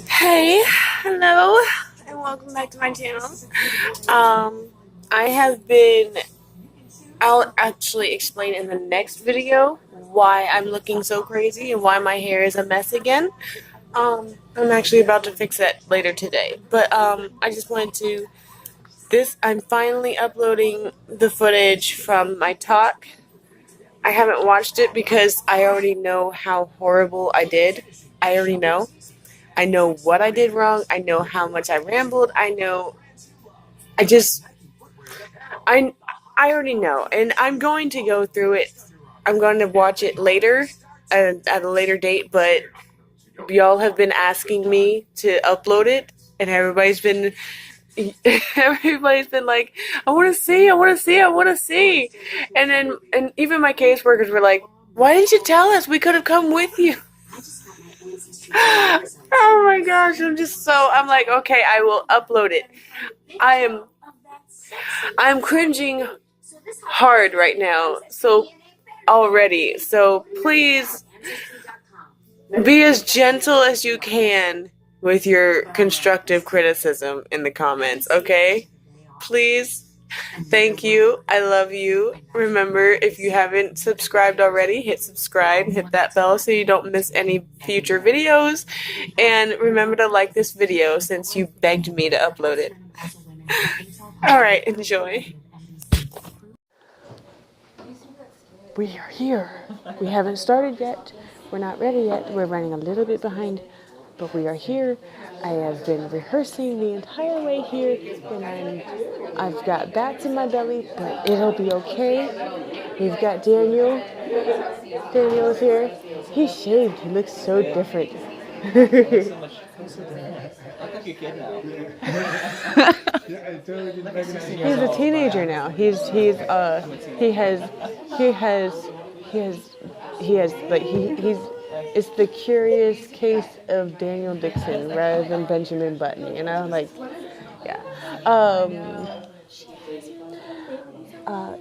Hey, hello, and welcome back to my channel. I have been, I'll actually explain in the next video why I'm looking so crazy and why my hair is a mess again. I'm actually about to fix that later today, but I just wanted to, I'm finally uploading the footage from my talk. I haven't watched it because I already know how horrible I did. I already know. I know what I did wrong. I know how much I rambled. I just, I, I already know. And I'm going to go through it. I'm going to watch it later, at a later date, but y'all have been asking me to upload it, and everybody's been like, I want to see, I want to see, I want to see. And even my caseworkers were like, why didn't you tell us? We could have come with you. Oh my gosh, I'm like, okay, I will upload it. I'm cringing hard right now. So already. So please be as gentle as you can with your constructive criticism in the comments, okay? Please. Thank you. I love you. Remember, if you haven't subscribed already, hit subscribe, hit that bell so you don't miss any future videos. And remember to like this video since you begged me to upload it. Alright, enjoy. We are here. We haven't started yet. We're not ready yet. We're running a little bit behind, but we are here. I have been rehearsing the entire way here, and I've got bats in my belly, but it'll be okay. We've got Daniel. Daniel's here. He's shaved. He looks so different. He's a teenager now. He's it's the curious case of Daniel Dixon rather than Benjamin Button, you know, like, yeah.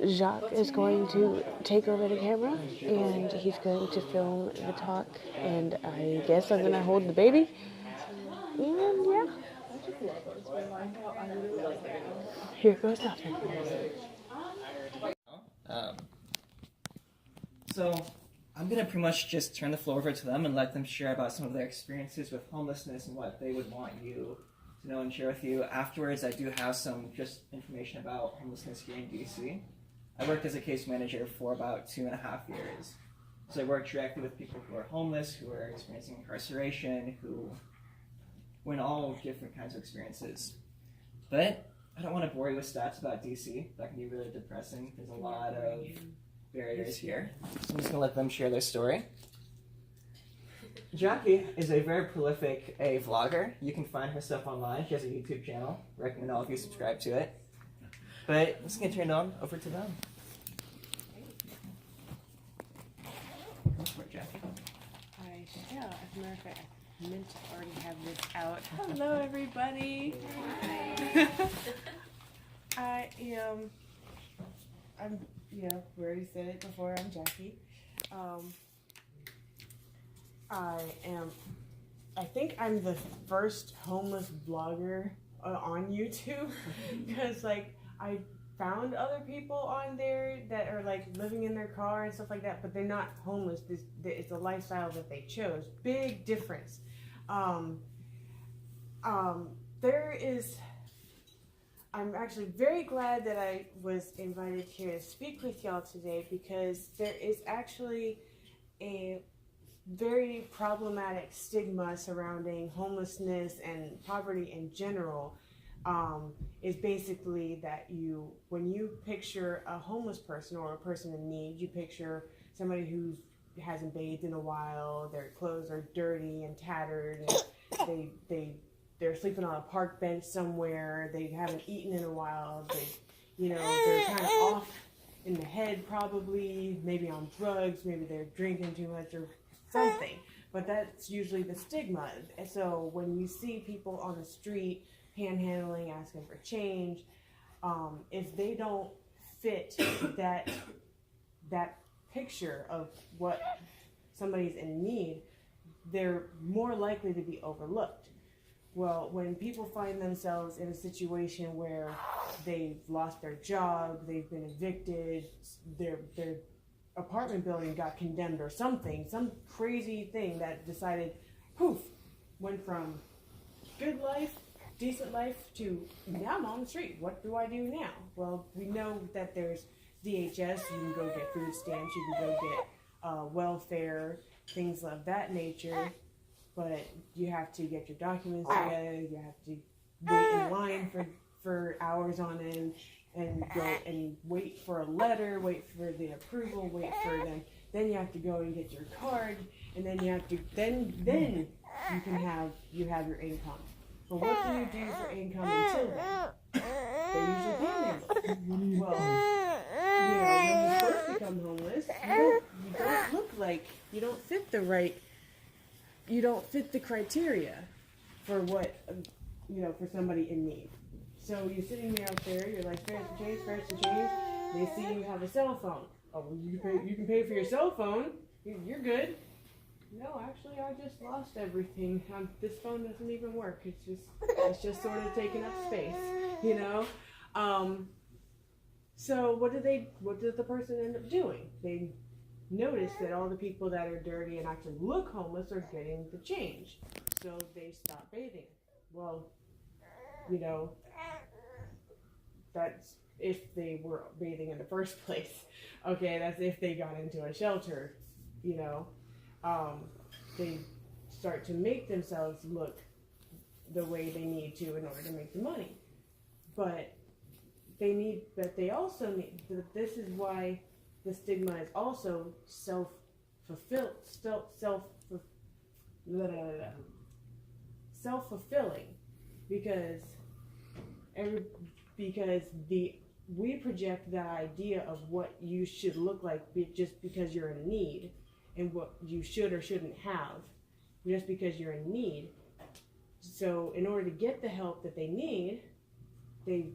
Jacques is going to take over the camera and he's going to film the talk, and I guess I'm gonna hold the baby. And yeah. Here goes nothing. So I'm going to pretty much just turn the floor over to them and let them share about some of their experiences with homelessness and what they would want you to know and share with you. Afterwards, I do have some just information about homelessness here in DC. I worked as a case manager for about 2.5 years. So I worked directly with people who are homeless, who are experiencing incarceration, who win all different kinds of experiences. But I don't want to bore you with stats about DC. That can be really depressing. There's a lot of barriers here. So I'm just going to let them share their story. Jackie is a very prolific vlogger. You can find her stuff online. She has a YouTube channel. I recommend all of you subscribe to it. But I'm just going to turn it over to them. Go for it, Jackie. As a matter of fact, I meant to already have this out. Hello, everybody. We already said it before, I'm Jackie. I think I'm the first homeless vlogger on YouTube, because like I found other people on there that are like living in their car and stuff like that, but they're not homeless. It's a lifestyle that they chose. Big difference. I'm actually very glad that I was invited here to speak with y'all today, because there is actually a very problematic stigma surrounding homelessness and poverty in general. Is basically that when you picture a homeless person or a person in need, you picture somebody who hasn't bathed in a while, their clothes are dirty and tattered, and they're sleeping on a park bench somewhere, they haven't eaten in a while, they're kind of off in the head probably, maybe on drugs, maybe they're drinking too much or something. But that's usually the stigma. So when you see people on the street panhandling, asking for change, if they don't fit that picture of what somebody's in need, they're more likely to be overlooked. Well, when people find themselves in a situation where they've lost their job, they've been evicted, their apartment building got condemned or something, some crazy thing that decided, poof, went from good life, decent life to now I'm on the street. What do I do now? Well, we know that there's DHS, you can go get food stamps, you can go get welfare, things of that nature, but you have to get your documents together, you have to wait in line for hours on end, and go and wait for a letter, wait for the approval, wait for them. Then you have to go and get your card, and then you have to then you have your income. But what do you do for income until then? They usually panhandle. Well, when you first become homeless, you don't look like you don't fit the criteria for what for somebody in need. So you're sitting there out there, you're like, spare some change. They see you have a cell phone. Oh, well, you can pay for your cell phone. You're good. No, actually, I just lost everything. This phone doesn't even work. It's just sort of taking up space, So what does the person end up doing? They notice that all the people that are dirty and actually look homeless are getting the change, so they stop bathing. Well, that's if they were bathing in the first place. Okay, that's if they got into a shelter, they start to make themselves look the way they need to in order to make the money. But they also need, this is why the stigma is also self-fulfilling, because we project that idea of what you should look like just because you're in need, and what you should or shouldn't have just because you're in need. So in order to get the help that they need, they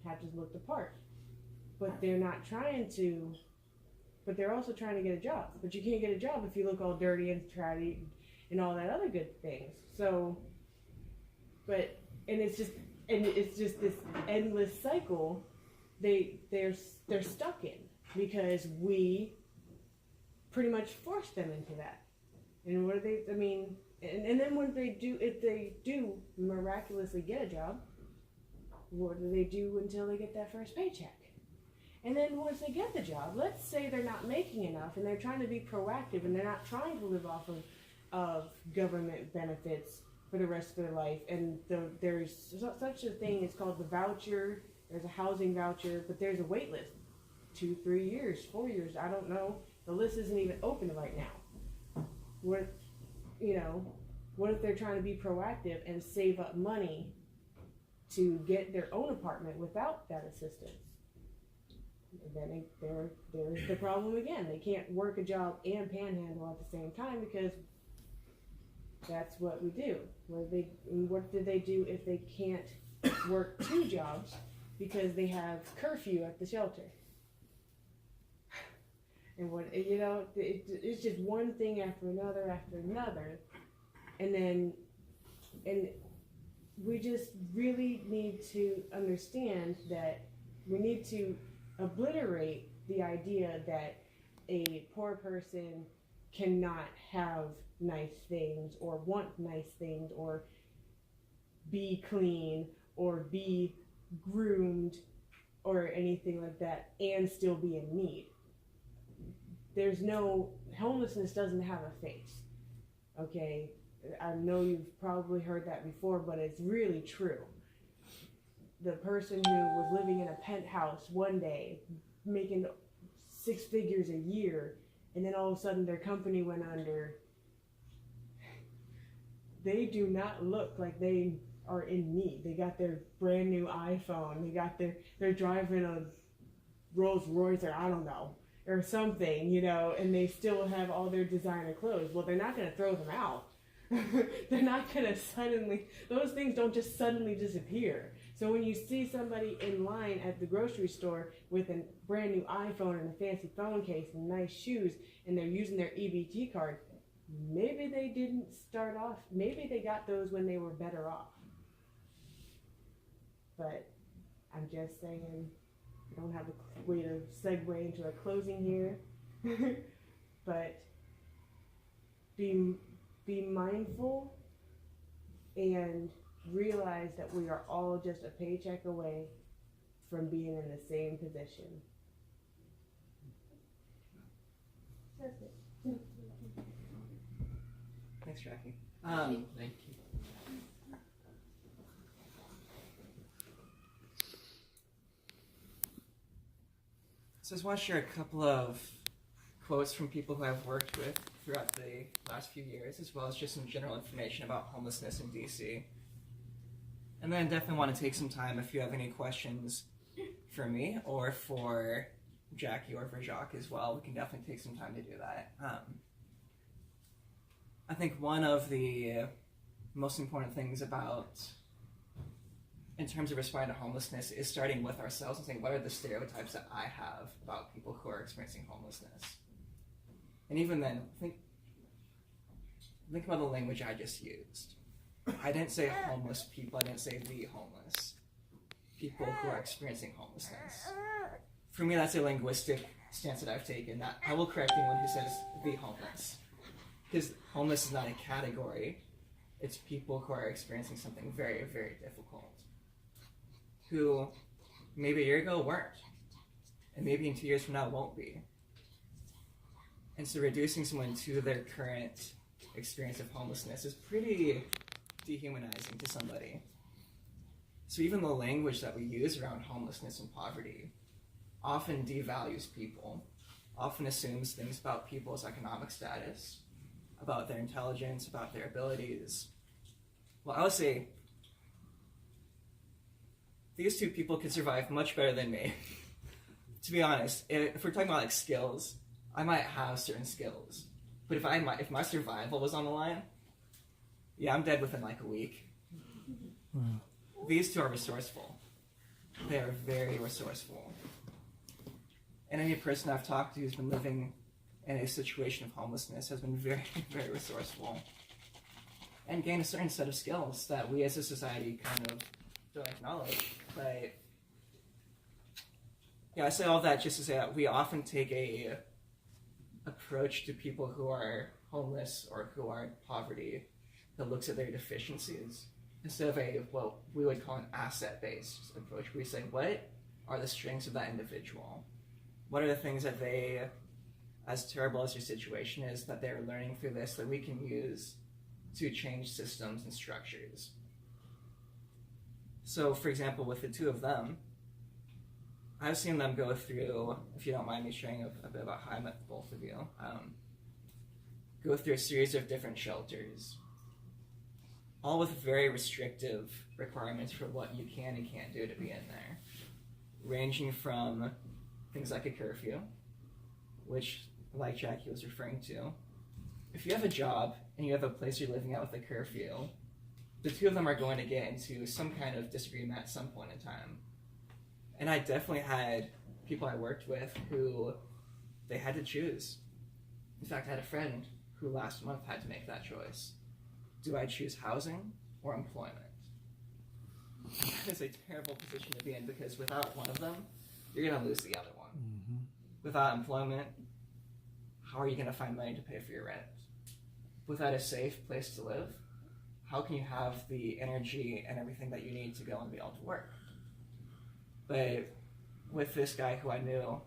have to look the part. But they're also trying to get a job. But you can't get a job if you look all dirty and trashy and all that other good things. So, it's just this endless cycle they're stuck in, because we pretty much force them into that. And what do and then when if they do miraculously get a job, what do they do until they get that first paycheck? And then once they get the job, let's say they're not making enough and they're trying to be proactive and they're not trying to live off of government benefits for the rest of their life. And there's such a thing, it's called the voucher. There's a housing voucher, but there's a wait list. 2, 3 years, 4 years, I don't know. The list isn't even open right now. What if they're trying to be proactive and save up money to get their own apartment without that assistance? Then there's the problem again. They can't work a job and panhandle at the same time, because that's what we do. What do they do if they can't work 2 jobs because they have curfew at the shelter? And it's just one thing after another, and we just really need to understand that we need to obliterate the idea that a poor person cannot have nice things or want nice things or be clean or be groomed or anything like that and still be in need. Homelessness doesn't have a face. Okay, I know you've probably heard that before, but it's really true. The person who was living in a penthouse one day, making 6 figures a year, and then all of a sudden their company went under, they do not look like they are in need. They got their brand new iPhone, they're driving a Rolls Royce, or I don't know, or something, and they still have all their designer clothes. Well, they're not going to throw them out. They're not going to those things don't just suddenly disappear. So when you see somebody in line at the grocery store with a brand new iPhone and a fancy phone case and nice shoes, and they're using their EBT card, maybe they didn't start off, maybe they got those when they were better off. But I'm just saying, I don't have a way to segue into a closing here. But be mindful and realize that we are all just a paycheck away from being in the same position. That's it. Thanks, Jackie. Thank you. So I just want to share a couple of quotes from people who I've worked with throughout the last few years, as well as just some general information about homelessness in DC. And then I definitely want to take some time if you have any questions for me or for Jackie or for Jacques as well. We can definitely take some time to do that. I think one of the most important things about, in terms of responding to homelessness, is starting with ourselves and saying, what are the stereotypes that I have about people who are experiencing homelessness? And even then, think about the language I just used. I didn't say homeless people, I didn't say the homeless. People who are experiencing homelessness. For me, that's a linguistic stance that I've taken, that I will correct anyone who says the homeless. Because homeless is not a category, it's people who are experiencing something very, very difficult. Who maybe a year ago weren't, and maybe in 2 years from now won't be. And so reducing someone to their current experience of homelessness is pretty dehumanizing to somebody. So even the language that we use around homelessness and poverty often devalues people, often assumes things about people's economic status, about their intelligence, about their abilities. Well, I would say these two people could survive much better than me. To be honest, if we're talking about like skills, I might have certain skills, but if my survival was on the line, yeah, I'm dead within like a week. These two are resourceful. They are very resourceful. And any person I've talked to who's been living in a situation of homelessness has been very, very resourceful and gained a certain set of skills that we as a society kind of don't acknowledge. But yeah, I say all that just to say that we often take a approach to people who are homeless or who are in poverty that looks at their deficiencies instead of what we would call an asset-based approach. We say, what are the strengths of that individual? What are the things that they, as terrible as their situation is, that they're learning through this that we can use to change systems and structures? So, for example, with the two of them, I've seen them go through, if you don't mind me sharing a bit about how I met both of you, go through a series of different shelters, all with very restrictive requirements for what you can and can't do to be in there, ranging from things like a curfew, which, like Jackie was referring to, if you have a job and you have a place you're living at with a curfew, the two of them are going to get into some kind of disagreement at some point in time. And I definitely had people I worked with who they had to choose. In fact, I had a friend who last month had to make that choice. Do I choose housing or employment? That is a terrible position to be in, because without one of them, you're going to lose the other one. Mm-hmm. Without employment, how are you going to find money to pay for your rent? Without a safe place to live, how can you have the energy and everything that you need to go and be able to work? But with this guy who I knew,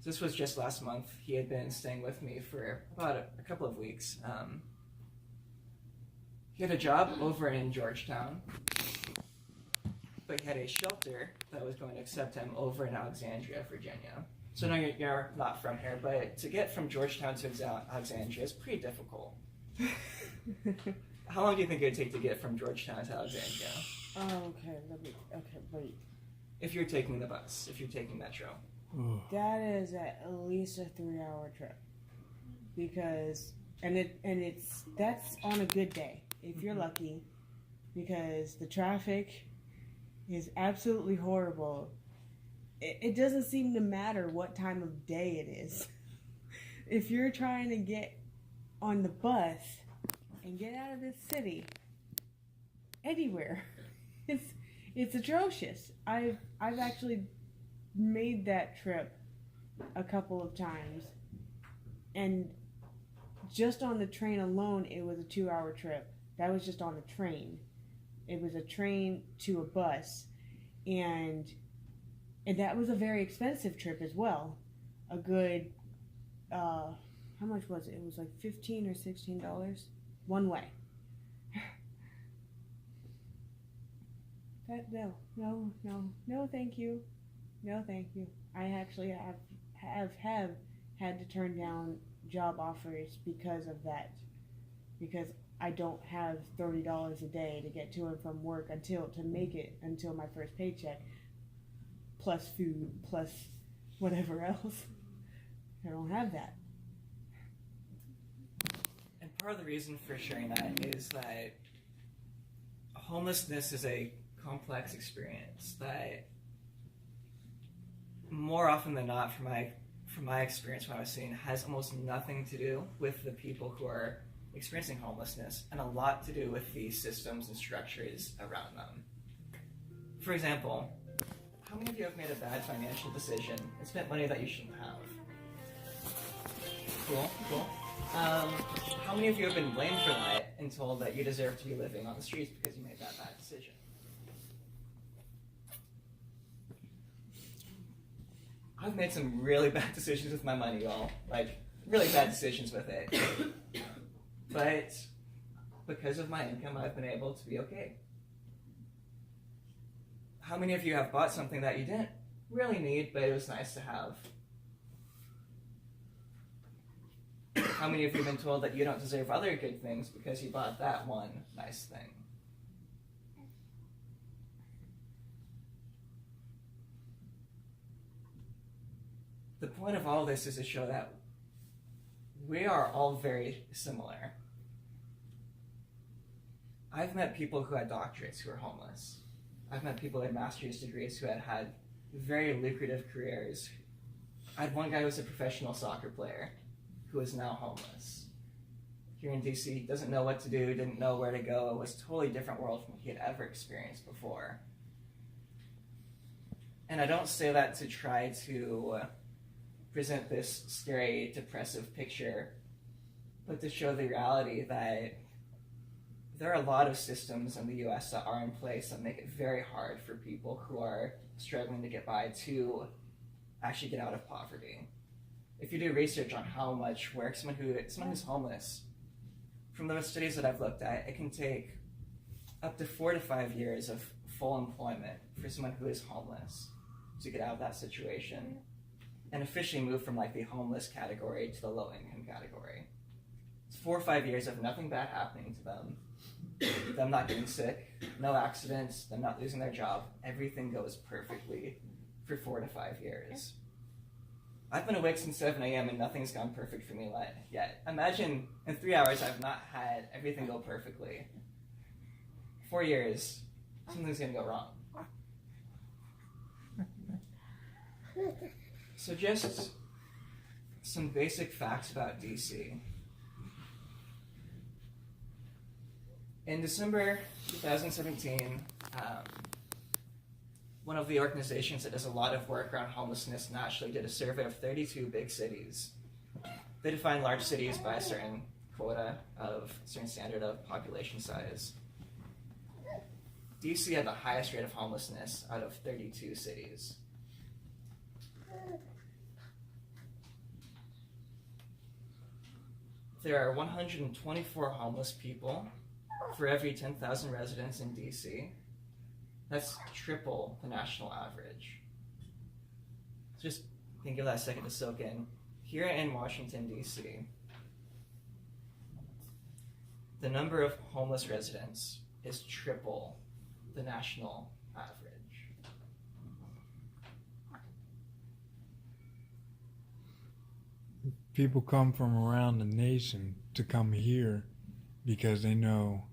this was just last month. He had been staying with me for about a couple of weeks. He had a job over in Georgetown, but he had a shelter that was going to accept him over in Alexandria, Virginia. So now you're not from here, but to get from Georgetown to Alexandria is pretty difficult. How long do you think it would take to get from Georgetown to Alexandria? Okay, wait. If you're taking the bus, if you're taking Metro. That is at least a 3-hour trip, because that's on a good day if you're lucky, because the traffic is absolutely horrible. It doesn't seem to matter what time of day it is. if you're trying to get on the bus and get out of this city anywhere, it's atrocious. I've actually made that trip a couple of times, and just on the train alone, it was a 2-hour trip. That was just on the train. It was a train to a bus, and that was a very expensive trip as well. A good, how much was it? It was like $15 or $16 one way. No, thank you. No, thank you. I actually have had to turn down job offers because of that. Because I don't have $30 a day to get to and from work to make it until my first paycheck, plus food, plus whatever else. I don't have that. And part of the reason for sharing that is that homelessness is a complex experience that more often than not, from my experience when I was seeing, has almost nothing to do with the people who are experiencing homelessness and a lot to do with the systems and structures around them. For example, how many of you have made a bad financial decision and spent money that you shouldn't have? Cool. How many of you have been blamed for that and told that you deserve to be living on the streets because you made that bad decision? I've made some really bad decisions with my money, y'all. Like, really bad decisions with it. But because of my income, I've been able to be okay. How many of you have bought something that you didn't really need, but it was nice to have? How many of you have been told that you don't deserve other good things because you bought that one nice thing? The point of all this is to show that we are all very similar. I've met people who had doctorates who are homeless. I've met people who had master's degrees who had very lucrative careers. I had one guy who was a professional soccer player who is now homeless. Here in DC, doesn't know what to do, didn't know where to go. It was a totally different world from what he had ever experienced before. And I don't say that to try to present this scary, depressive picture, but to show the reality that there are a lot of systems in the US that are in place that make it very hard for people who are struggling to get by to actually get out of poverty. If you do research on how much work someone who's homeless, from those studies that I've looked at, it can take up to 4 to 5 years of full employment for someone who is homeless to get out of that situation and officially move from like the homeless category to the low income category. It's 4 or 5 years of nothing bad happening to them, them not getting sick, no accidents, them not losing their job. Everything goes perfectly for 4 to 5 years. I've been awake since 7 a.m. and nothing's gone perfect for me yet. Imagine in 3 hours I've not had everything go perfectly. 4 years, something's gonna go wrong. So just some basic facts about DC. In December 2017, one of the organizations that does a lot of work around homelessness nationally did a survey of 32 big cities. They define large cities by a certain certain standard of population size. DC had the highest rate of homelessness out of 32 cities. There are 124 homeless people for every 10,000 residents in DC. That's triple the national average. Just give that a second to soak in. Here in Washington, DC, the number of homeless residents is triple the national average. People come from around the nation to come here because they know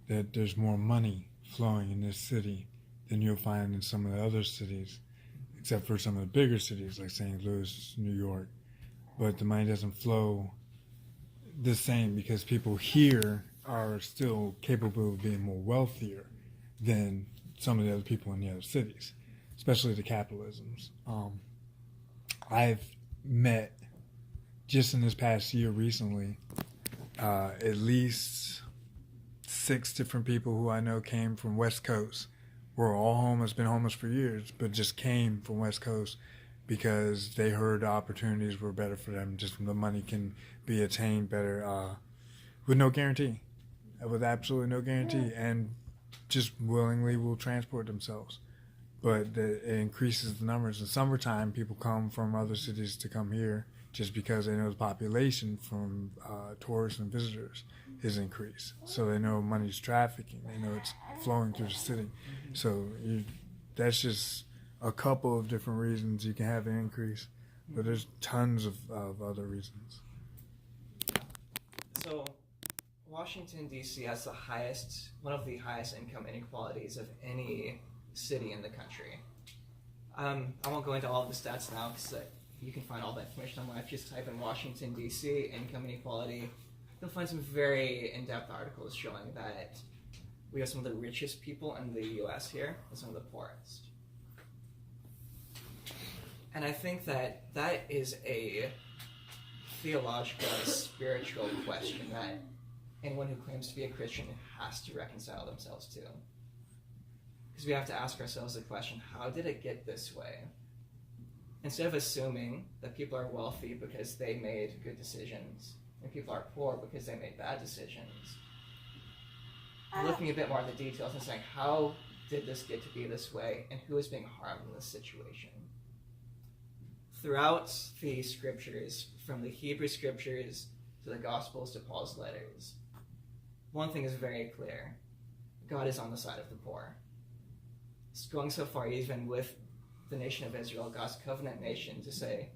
that there's more money flowing in this city than you'll find in some of the other cities, except for some of the bigger cities like St. Louis, New York. but the money doesn't flow the same because people here are still capable of being more wealthier than some of the other people in the other cities, especially the capitalisms. I've met just in this past year recently at least 6 different people who I know came from West Coast. Were all homeless, been homeless for years, but just came from West Coast because they heard the opportunities were better for them. Just the money can be attained better with no guarantee, with absolutely no guarantee, and just willingly will transport themselves. But it increases the numbers. In summertime, people come from other cities to come here just because they know the population from tourists and visitors is increased. So they know money's trafficking. They know it's flowing through the city. So that's just a couple of different reasons you can have an increase. But there's tons of other reasons. So Washington, D.C. has one of the highest income inequalities of any city in the country. I won't go into all of the stats now because you can find all that information online. If you just type in Washington, D.C., income inequality, you'll find some very in-depth articles showing that we have some of the richest people in the U.S. here and some of the poorest. And I think that is a theological, spiritual question that anyone who claims to be a Christian has to reconcile themselves to. Because we have to ask ourselves the question, how did it get this way? Instead of assuming that people are wealthy because they made good decisions and people are poor because they made bad decisions, looking a bit more at the details and saying, how did this get to be this way and who is being harmed in this situation? Throughout the scriptures, from the Hebrew scriptures to the Gospels to Paul's letters, one thing is very clear. God is on the side of the poor. It's going so far even with the nation of Israel, God's covenant nation, to say,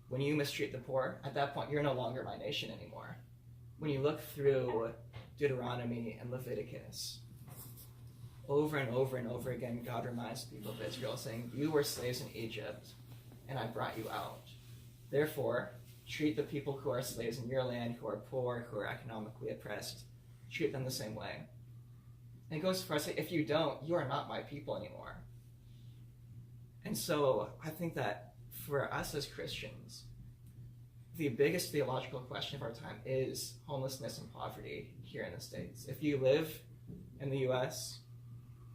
when you mistreat the poor, at that point, you're no longer my nation anymore. When you look through Deuteronomy and Leviticus, over and over and over again, God reminds the people of Israel, saying, you were slaves in Egypt, and I brought you out. Therefore, treat the people who are slaves in your land, who are poor, who are economically oppressed, treat them the same way. And it goes so far as to say, if you don't, you are not my people anymore. And so I think that for us as Christians, the biggest theological question of our time is homelessness and poverty here in the States. If you live in the U.S.,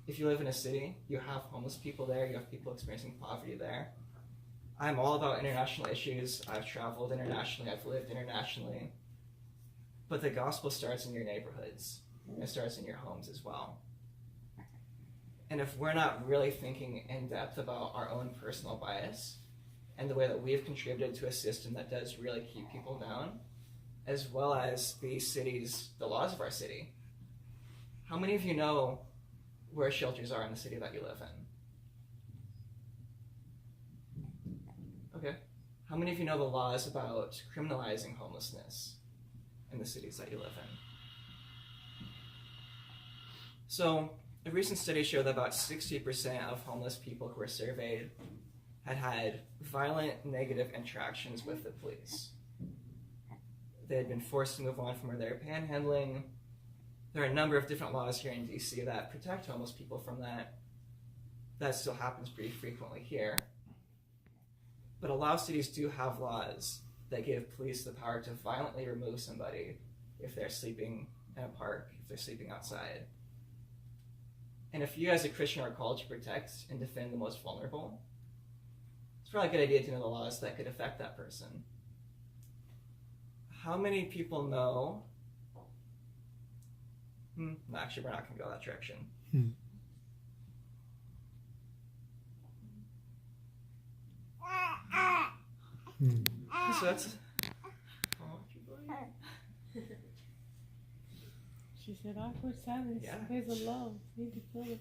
if you live in a city, you have homeless people there, you have people experiencing poverty there. I'm all about international issues. I've traveled internationally, I've lived internationally. But the gospel starts in your neighborhoods. It starts in your homes as well. And if we're not really thinking in depth about our own personal bias and the way that we have contributed to a system that does really keep people down, as well as the laws of our city, how many of you know where shelters are in the city that you live in? Okay. How many of you know the laws about criminalizing homelessness in the cities that you live in? So, a recent study showed that about 60% of homeless people who were surveyed had violent negative interactions with the police. They had been forced to move on from where they were panhandling. There are a number of different laws here in DC that protect homeless people from that. That still happens pretty frequently here. But a lot of cities do have laws that give police the power to violently remove somebody if they're sleeping in a park, if they're sleeping outside. And if you as a Christian are called to protect and defend the most vulnerable, it's probably a good idea to know the laws that could affect that person. How many people know... actually, we're not going to go that direction. So that's... She said, awkward silence. Yeah. There's a lull. Need to fill it.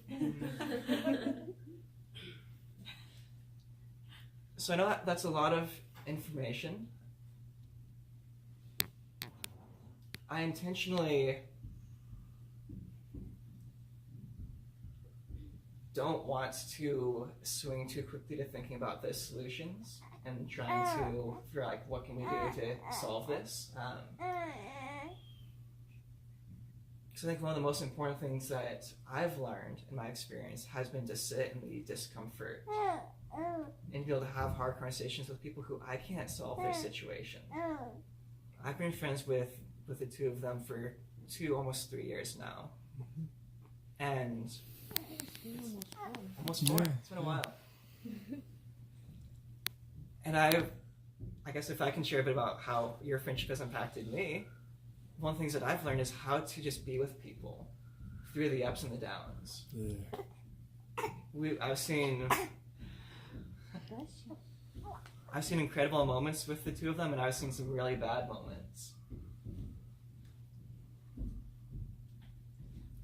So I know that's a lot of information. I intentionally don't want to swing too quickly to thinking about the solutions. and trying to figure out like what can we do to solve this. So I think one of the most important things that I've learned in my experience has been to sit in the discomfort and be able to have hard conversations with people who I can't solve their situation. I've been friends with the two of them for almost 3 years now. And almost 4. Yeah. It's been a while. And I guess if I can share a bit about how your friendship has impacted me, one of the things that I've learned is how to just be with people through the ups and the downs. Yeah. I've seen incredible moments with the two of them, and I've seen some really bad moments.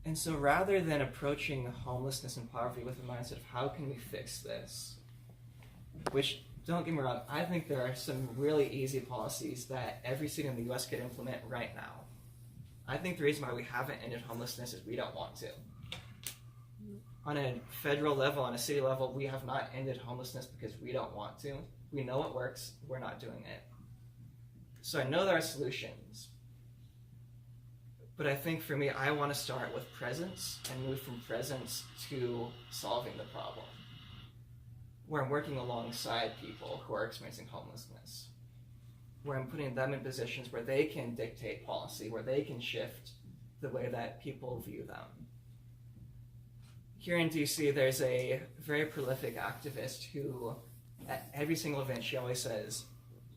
And so rather than approaching homelessness and poverty with a mindset of how can we fix this, which, don't get me wrong, I think there are some really easy policies that every city in the U.S. could implement right now. I think the reason why we haven't ended homelessness is we don't want to. On a federal level, on a city level, we have not ended homelessness because we don't want to. We know it works, we're not doing it. So I know there are solutions. But I think for me, I want to start with presence and move from presence to solving the problem, where I'm working alongside people who are experiencing homelessness, where I'm putting them in positions where they can dictate policy, where they can shift the way that people view them. Here in DC, there's a very prolific activist who, at every single event, she always says,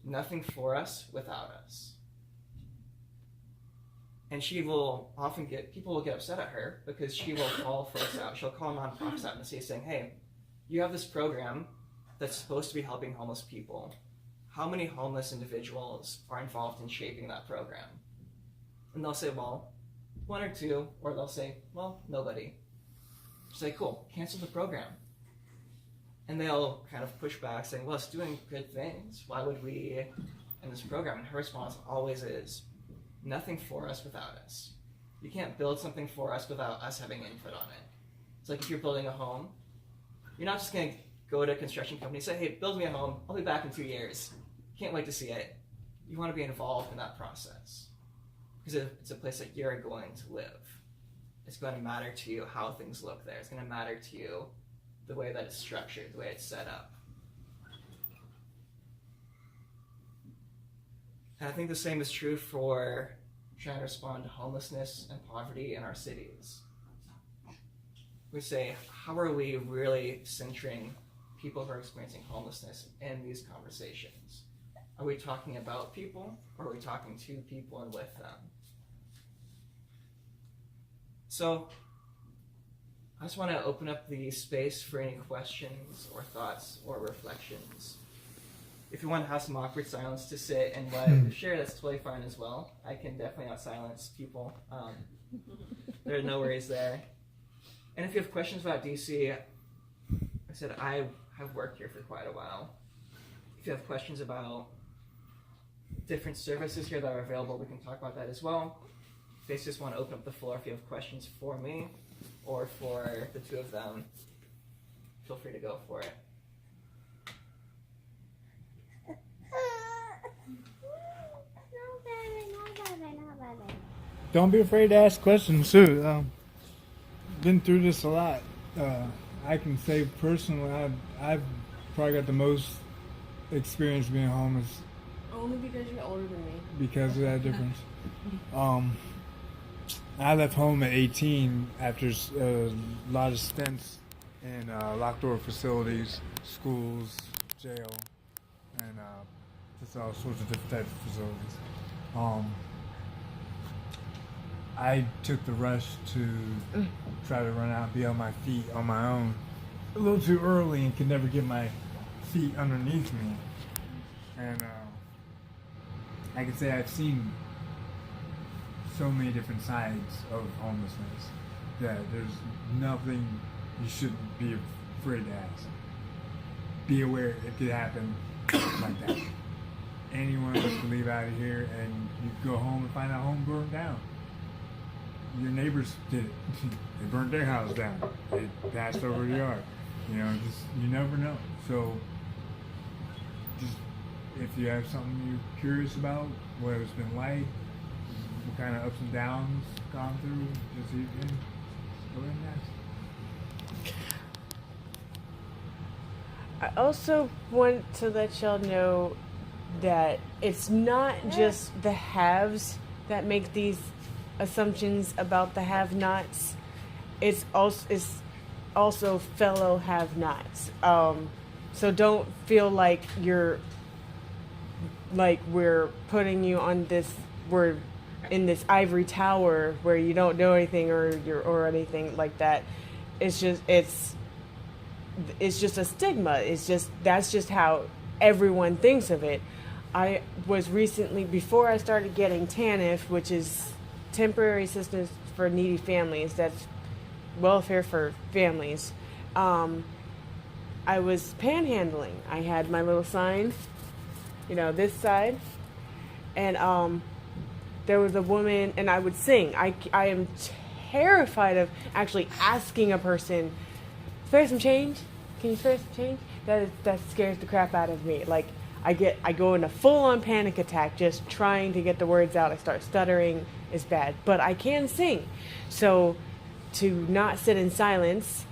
"Nothing for us without us." And she will often people will get upset at her because she will call folks out. She'll call nonprofits out in the city saying, "Hey, you have this program that's supposed to be helping homeless people. How many homeless individuals are involved in shaping that program?" And they'll say, "Well, 1 or 2," or they'll say, "Well, nobody." Say, "Cool, cancel the program." And they'll kind of push back saying, "Well, it's doing good things. Why would we end this program?" And her response always is, "Nothing for us without us." You can't build something for us without us having input on it. It's like if you're building a home, you're not just going to go to a construction company and say, "Hey, build me a home. I'll be back in 2 years. Can't wait to see it." You want to be involved in that process because it's a place that you're going to live. It's going to matter to you how things look there. It's going to matter to you the way that it's structured, the way it's set up. And I think the same is true for trying to respond to homelessness and poverty in our cities. We say, how are we really centering people who are experiencing homelessness in these conversations? Are we talking about people, or are we talking to people and with them? So I just want to open up the space for any questions or thoughts or reflections. If you want to have some awkward silence to sit and let share, that's totally fine as well. I can definitely not silence people. There are no worries there. And if you have questions about DC, like I said, I have worked here for quite a while. If you have questions about different services here that are available, we can talk about that as well. If you just want to open up the floor, if you have questions for me or for the two of them, feel free to go for it. Don't be afraid to ask questions too. Been through this a lot. I can say personally, I've probably got the most experience being homeless. Only because you're older than me. Because of that difference. I left home at 18 after a lot of stints in locked door facilities, schools, jail, and just all sorts of different types of facilities. I took the rush to try to run out and be on my feet on my own a little too early and could never get my feet underneath me. And I can say I've seen so many different sides of homelessness that there's nothing you shouldn't be afraid to ask. Be aware it could happen like that. Anyone can leave out of here and you go home and find that home burned down. Your neighbors did it. They burnt their house down. They passed over the yard. You know, just you never know. So just if you have something you're curious about, what it's been like, what kind of ups and downs gone through, just you can go ahead and ask. I also want to let y'all know that it's not just the haves that make these assumptions about the have-nots. It's also fellow have-nots. So don't feel like we're putting you on this. We're in this ivory tower where you don't know anything or anything like that. It's just a stigma. That's just how everyone thinks of it. I was recently, before I started getting TANF, which is Temporary Assistance for Needy Families, that's welfare for families. I was panhandling. I had my little sign, this side, and there was a woman, and I would sing. I am terrified of actually asking a person, spare some change? Can you spare some change? That scares the crap out of me. Like, I go in a full-on panic attack just trying to get the words out. I start stuttering. It's bad. But I can sing. So to not sit in silence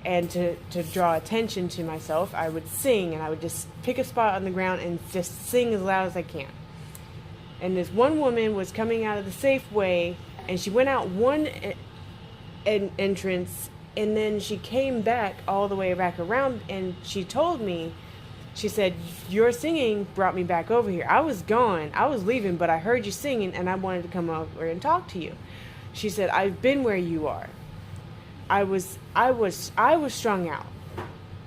and to draw attention to myself, I would sing, and I would just pick a spot on the ground and just sing as loud as I can. And this one woman was coming out of the Safeway, and she went out one entrance, and then she came back all the way back around, and she told me, she said, your singing brought me back over here. I was gone. I was leaving, but I heard you singing, and I wanted to come over and talk to you. She said, I've been where you are. I was strung out.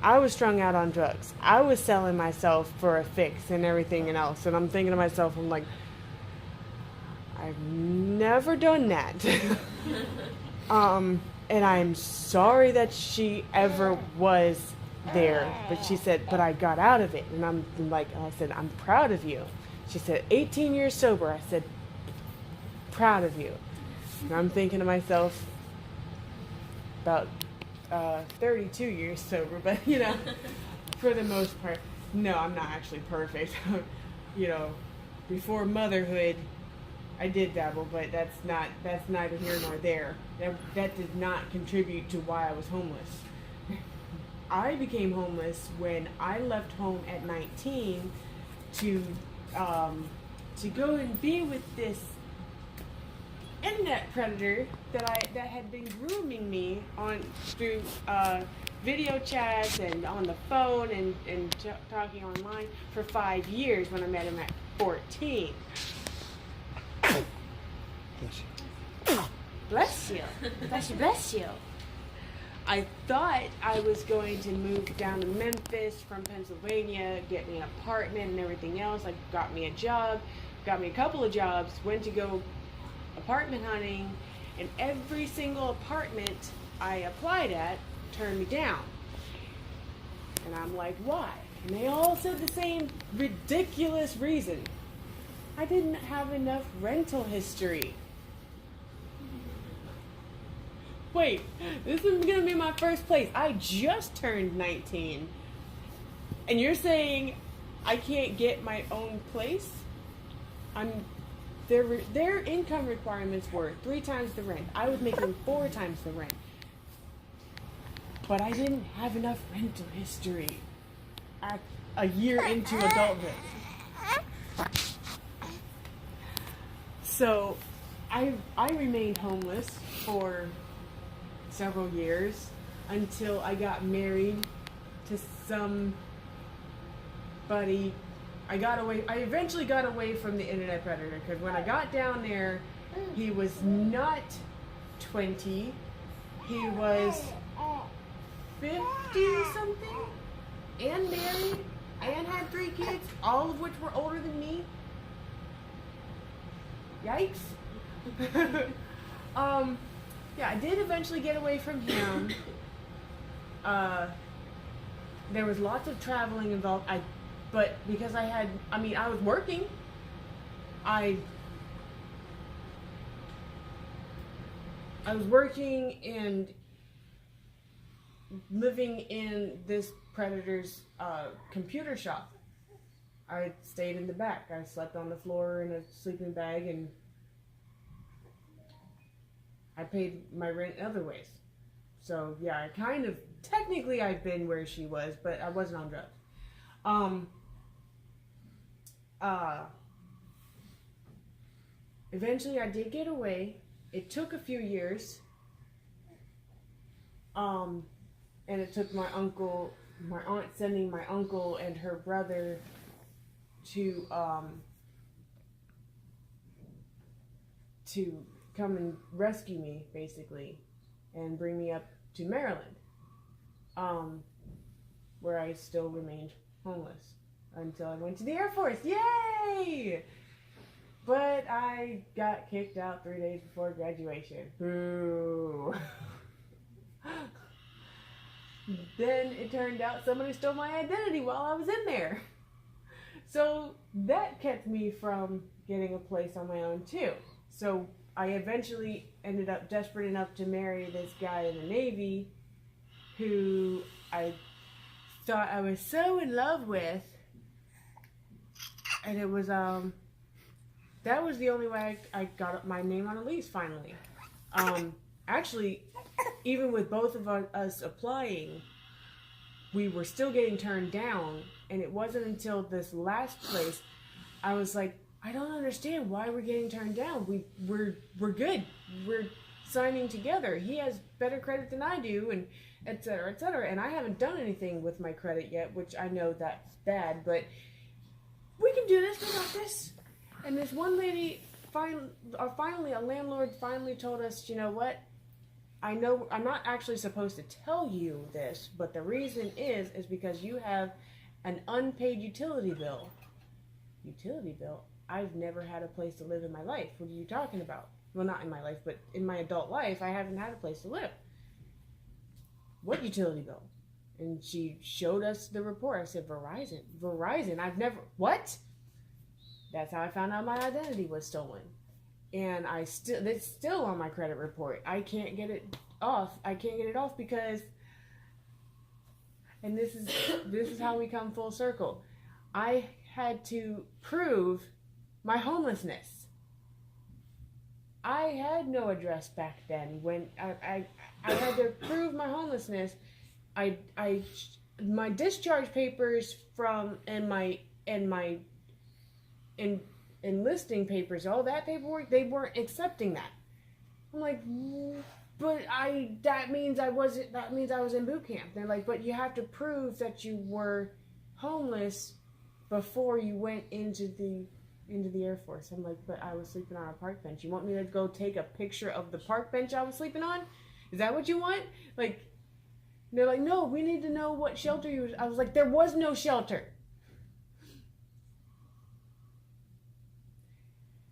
I was strung out on drugs. I was selling myself for a fix and everything else. And I'm thinking to myself, I'm like, I've never done that. And I'm sorry that she ever was there. But she said, but I got out of it. And I'm like, I said, I'm proud of you. She said, 18 years sober. I said, proud of you. And I'm thinking to myself, about 32 years sober, but for the most part, no, I'm not actually perfect. Before motherhood, I did dabble, but that's neither here nor there. That did not contribute to why I was homeless. I became homeless when I left home at 19 to go and be with this internet predator that had been grooming me through video chats and on the phone and talking online for 5 years when I met him at 14. Bless you. Bless you. I thought I was going to move down to Memphis from Pennsylvania, get me an apartment and everything else. I got me a job, got me a couple of jobs, went to go apartment hunting, and every single apartment I applied at turned me down. And I'm like, why? And they all said the same ridiculous reason. I didn't have enough rental history. Wait, this is gonna be my first place. I just turned 19. And you're saying I can't get my own place? Their income requirements were 3 times the rent. I was making 4 times the rent. But I didn't have enough rental history a year into adulthood. So I remained homeless for several years until I got married to somebody. I eventually got away from the internet predator, because when I got down there, he was not 20. He was 50-something, and married, and had 3 kids, all of which were older than me. Yikes. Yeah, I did eventually get away from him. There was lots of traveling involved. But because I was working. I was working and living in this predator's computer shop. I stayed in the back. I slept on the floor in a sleeping bag, and I paid my rent other ways. So yeah, I kind of technically I've been where she was, but I wasn't on drugs. Eventually I did get away. It took a few years. And it took my aunt sending my uncle and her brother to come and rescue me, basically, and bring me up to Maryland, where I still remained homeless until I went to the Air Force. Yay! But I got kicked out 3 days before graduation. Boo! Then it turned out somebody stole my identity while I was in there. So that kept me from getting a place on my own too. So I eventually ended up desperate enough to marry this guy in the Navy who I thought I was so in love with. And it was, that was the only way I got my name on a lease finally. Actually, even with both of us applying, we were still getting turned down, and it wasn't until this last place I was like, I don't understand why we're getting turned down. We're good. We're signing together. He has better credit than I do, and et cetera, et cetera. And I haven't done anything with my credit yet, which I know that's bad, but we can do this. We got this. And this one lady, finally, a landlord finally told us, you know what? I know I'm not actually supposed to tell you this, but the reason is because you have an unpaid utility bill. Utility bill? I've never had a place to live in my life. What are you talking about? Well, not in my life, but in my adult life, I haven't had a place to live. What utility bill? And she showed us the report. I said, Verizon. Verizon? I've never... What? That's how I found out my identity was stolen. And it's still on my credit report. I can't get it off. I can't get it off because, and this is how we come full circle. I had to prove my homelessness. I had no address back then. When I had to prove my homelessness, my discharge papers and enlisting papers, all that paperwork, they weren't accepting that. I'm like, but that means I was in boot camp. They're like, but you have to prove that you were homeless before you went into the Air Force. I'm like, but I was sleeping on a park bench. You want me to go take a picture of the park bench I was sleeping on? Is that what you want? Like, they're like, no, we need to know what shelter you was. I was like, there was no shelter.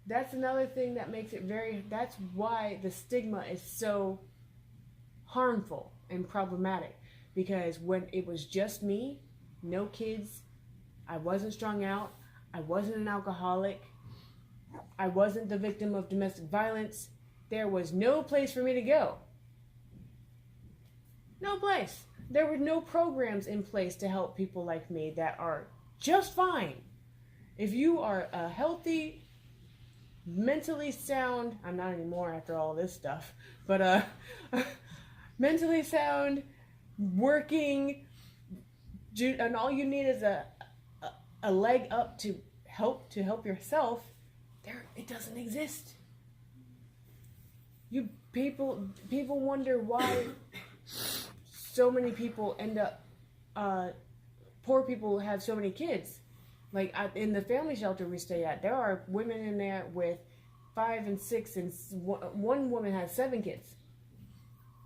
That's another thing that makes it that's why the stigma is so harmful and problematic. Because when it was just me, no kids, I wasn't strung out, I wasn't an alcoholic, I wasn't the victim of domestic violence, there was no place for me to go. No place. There were no programs in place to help people like me that are just fine. If you are a healthy, mentally sound, I'm not anymore after all this stuff, but mentally sound, working, and all you need is a leg up to help yourself, it doesn't exist. People wonder why so many people end up, poor people have so many kids. Like, in the family shelter we stay at, there are women in there with 5 and 6, and one woman has 7 kids.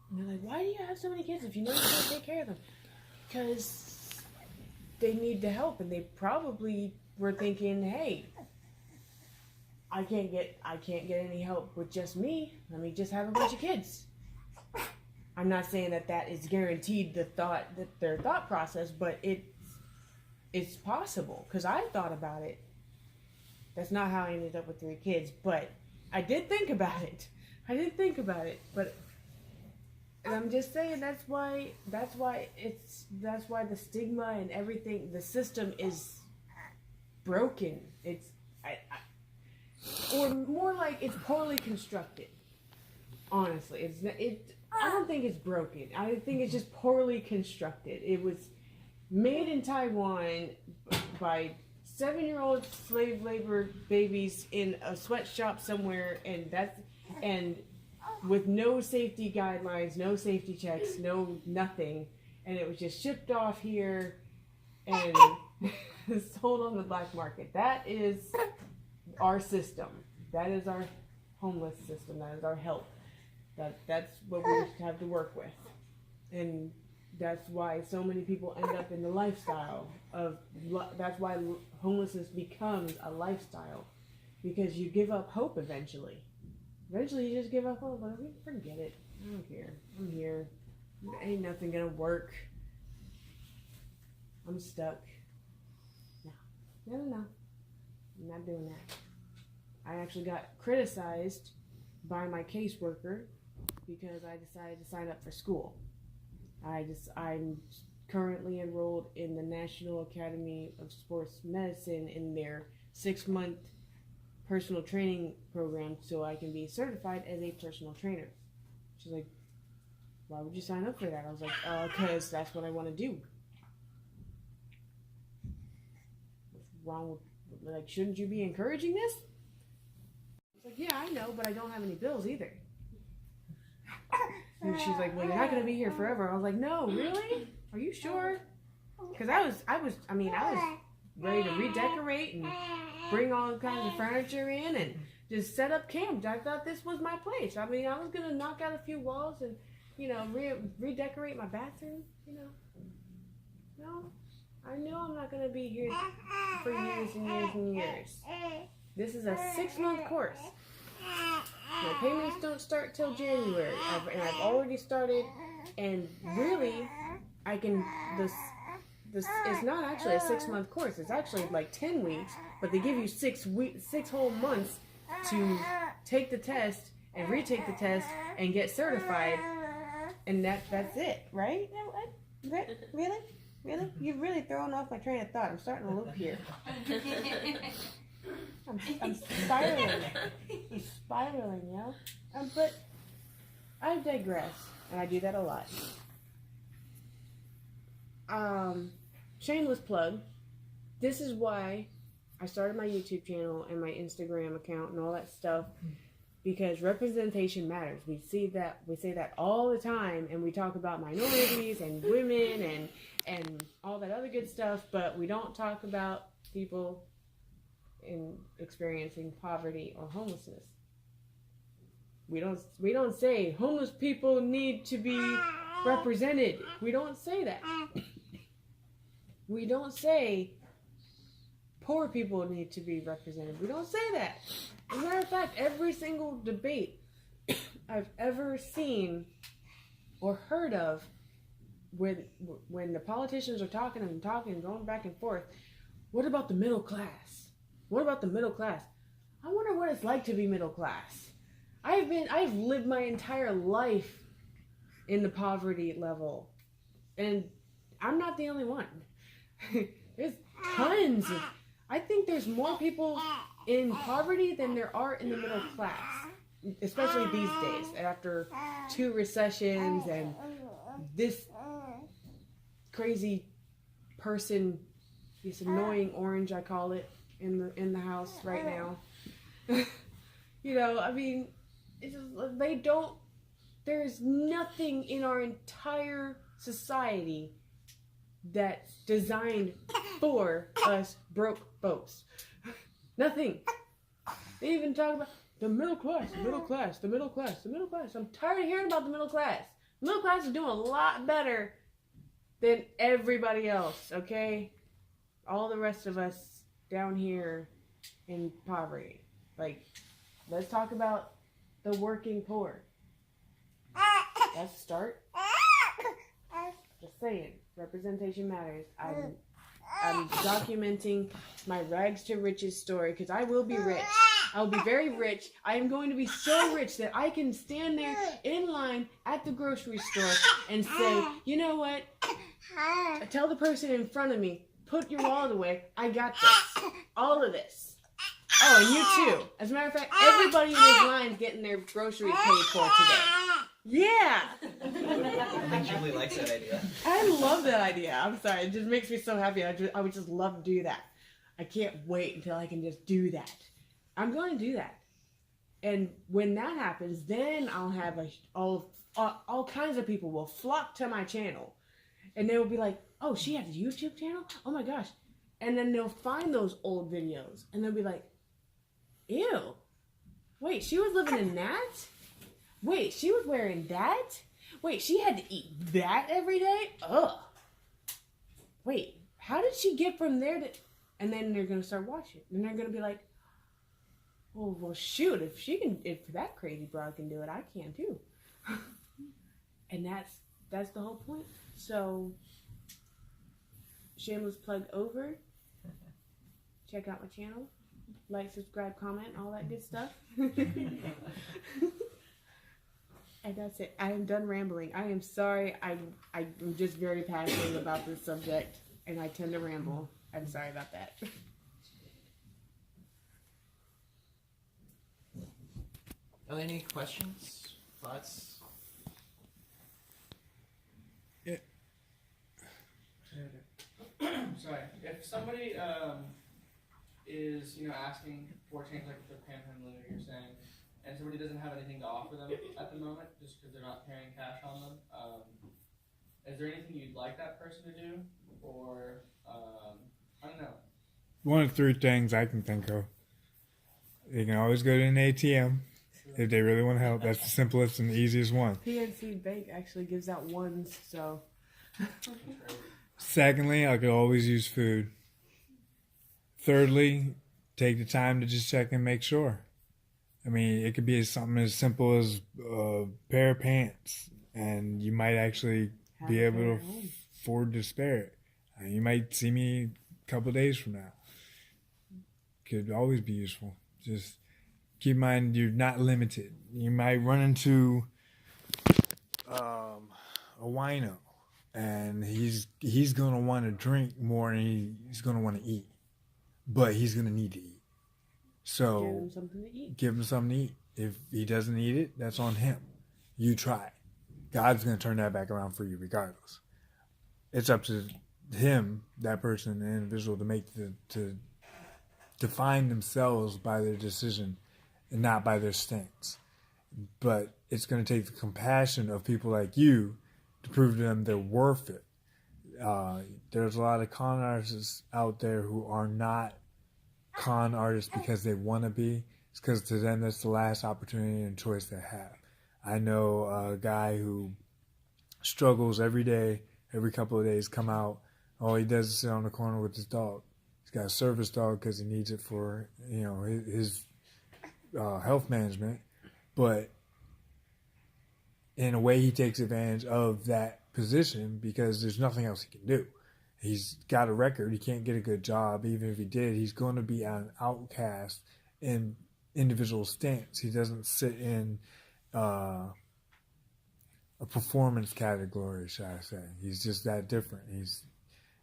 And they're like, why do you have so many kids if you know you can't take care of them? Because they need the help, and they probably were thinking, hey, I can't get any help with just me. Let me just have a bunch of kids. I'm not saying that is guaranteed their thought process, but it's possible, because I thought about it. That's not how I ended up with 3 kids, but I did think about it. But I'm just saying that's why the stigma and everything, the system is broken. It's or more like it's poorly constructed. Honestly, I don't think it's broken. I think it's just poorly constructed. It was made in Taiwan by 7-year-old slave labor babies in a sweatshop somewhere, and with no safety guidelines, no safety checks, no nothing, and it was just shipped off here and sold on the black market. That is our system. That is our homeless system. That is our help. That's what we have to work with, and that's why so many people end up in the lifestyle of. That's why homelessness becomes a lifestyle, because you give up hope eventually. Eventually, you just give up hope. Like, forget it. I don't care. I'm here. Ain't nothing gonna work. I'm stuck. No. I'm not doing that. I actually got criticized by my caseworker because I decided to sign up for school. I'm currently enrolled in the National Academy of Sports Medicine in their 6-month personal training program so I can be certified as a personal trainer. She's like, why would you sign up for that? I was like, because that's what I want to do. What's wrong with, like, shouldn't you be encouraging this? It's like, yeah, I know, but I don't have any bills either. And she's like, well, you're not going to be here forever. I was like, no, really? Are you sure? Because I was ready to redecorate and bring all kinds of furniture in and just set up camp. I thought this was my place. I mean, I was going to knock out a few walls and, redecorate my bathroom, No, I know I'm not going to be here for years and years and years. This is a 6-month course. My payments don't start till January, and I've already started. And really, this it's not actually a 6-month course. It's actually like 10 weeks, but they give you 6 whole months to take the test and retake the test and get certified, and that's it, right? Really? You've really thrown off my train of thought. I'm starting to loop here. I'm spiraling. But I digress, and I do that a lot. Shameless plug. This is why I started my YouTube channel and my Instagram account and all that stuff, because representation matters. We say that all the time, and we talk about minorities and women and all that other good stuff, but we don't talk about people in experiencing poverty or homelessness. We don't say homeless people need to be represented. We don't say that. We don't say poor people need to be represented. We don't say that. As a matter of fact, every single debate I've ever seen or heard of, when the politicians are talking, going back and forth, what about the middle class? What about the middle class? I wonder what it's like to be middle class. I've lived my entire life in the poverty level, and I'm not the only one. There's tons of, I think there's more people in poverty than there are in the middle class, especially these days after 2 recessions and this crazy person, this annoying orange, I call it, in the house right now. I mean, it's just, there's nothing in our entire society that's designed for us broke folks. Nothing. They even talk about the middle class. I'm tired of hearing about the middle class. The middle class is doing a lot better than everybody else, okay? All the rest of us down here in poverty. Like, let's talk about the working poor. Let's start. Just saying, representation matters. I'm documenting my rags to riches story, because I will be rich. I will be very rich. I am going to be so rich that I can stand there in line at the grocery store and say, you know what? Tell the person in front of me, put your wallet away. I got this. all of this. Oh, and you too. As a matter of fact, everybody in this line is getting their groceries paid for today. Yeah. I think Julie likes that idea. I love that idea. I'm sorry. It just makes me so happy. I would just love to do that. I can't wait until I can just do that. I'm going to do that. And when that happens, then I'll have all kinds of people will flock to my channel. And they will be like, oh, she has a YouTube channel? Oh my gosh. And then they'll find those old videos. And they'll be like, ew. Wait, she was living in that? Wait, she was wearing that? Wait, she had to eat that every day? Ugh. Wait, how did she get from there to... And then they're going to start watching. And they're going to be like, oh, well, shoot, if that crazy broad can do it, I can too. And that's the whole point. So, shameless plug over. Check out my channel. Like, subscribe, comment, all that good stuff. And that's it. I am done rambling. I am sorry. I'm just very passionate about this subject, and I tend to ramble. I'm sorry about that. Are there any questions? Thoughts? Yeah. Sorry. If somebody is asking for change, like the panhandling that you're saying, and somebody doesn't have anything to offer them at the moment, just because they're not paying cash on them, is there anything you'd like that person to do, or I don't know? One of 3 things I can think of. You can always go to an ATM if they really want to help. That's the simplest and easiest one. PNC Bank actually gives out ones, so. Secondly, I could always use food. Thirdly, take the time to just check and make sure. I mean, it could be something as simple as a pair of pants, and you might actually be able to afford to spare it. You might see me a couple of days from now. Could always be useful. Just keep in mind you're not limited. You might run into a wino, and he's going to want to drink more than he's going to want to eat, but he's going to need to eat. So give him something to eat. Give him something to eat. If he doesn't eat it, that's on him. You try. God's going to turn that back around for you regardless. It's up to him, that person, the individual, to make to define themselves by their decision and not by their stance. But it's going to take the compassion of people like you to prove to them they're worth it. There's a lot of con artists out there who are not con artists because they want to be. It's because to them that's the last opportunity and choice they have. I know a guy who struggles every day, every couple of days, come out. All he does is sit on the corner with his dog. He's got a service dog because he needs it for his health management. But in a way, he takes advantage of that position because there's nothing else he can do. He's got a record. He can't get a good job. Even if he did, he's going to be an outcast in individual stance. He doesn't sit in a performance category, shall I say. He's just that different. He's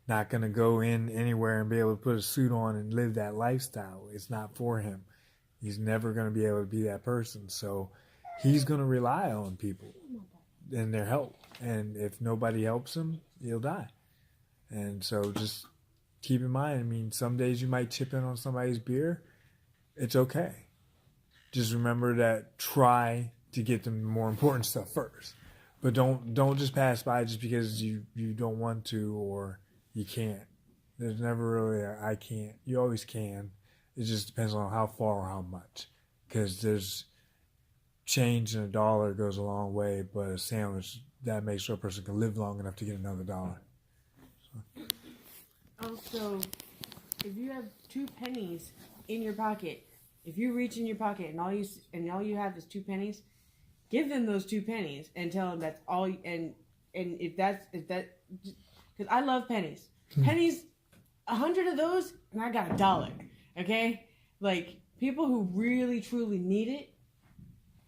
not going to go in anywhere and be able to put a suit on and live that lifestyle. It's not for him. He's never going to be able to be that person. So he's going to rely on people and their help. And if nobody helps him, he'll die. And so just keep in mind, I mean, some days you might chip in on somebody's beer. It's okay. Just remember that try to get them more important stuff first. But don't just pass by just because you don't want to or you can't. There's never really a I can't. You always can. It just depends on how far or how much. Because there's change in $1 goes a long way, but a sandwich, that makes sure a person can live long enough to get another $1. Also, if you have 2 pennies in your pocket, if you reach in your pocket and all you have is 2 pennies, give them those 2 pennies and tell them that's all. And if that, because I love pennies. Pennies, 100 of those, and I got $1. Okay, like people who really truly need it,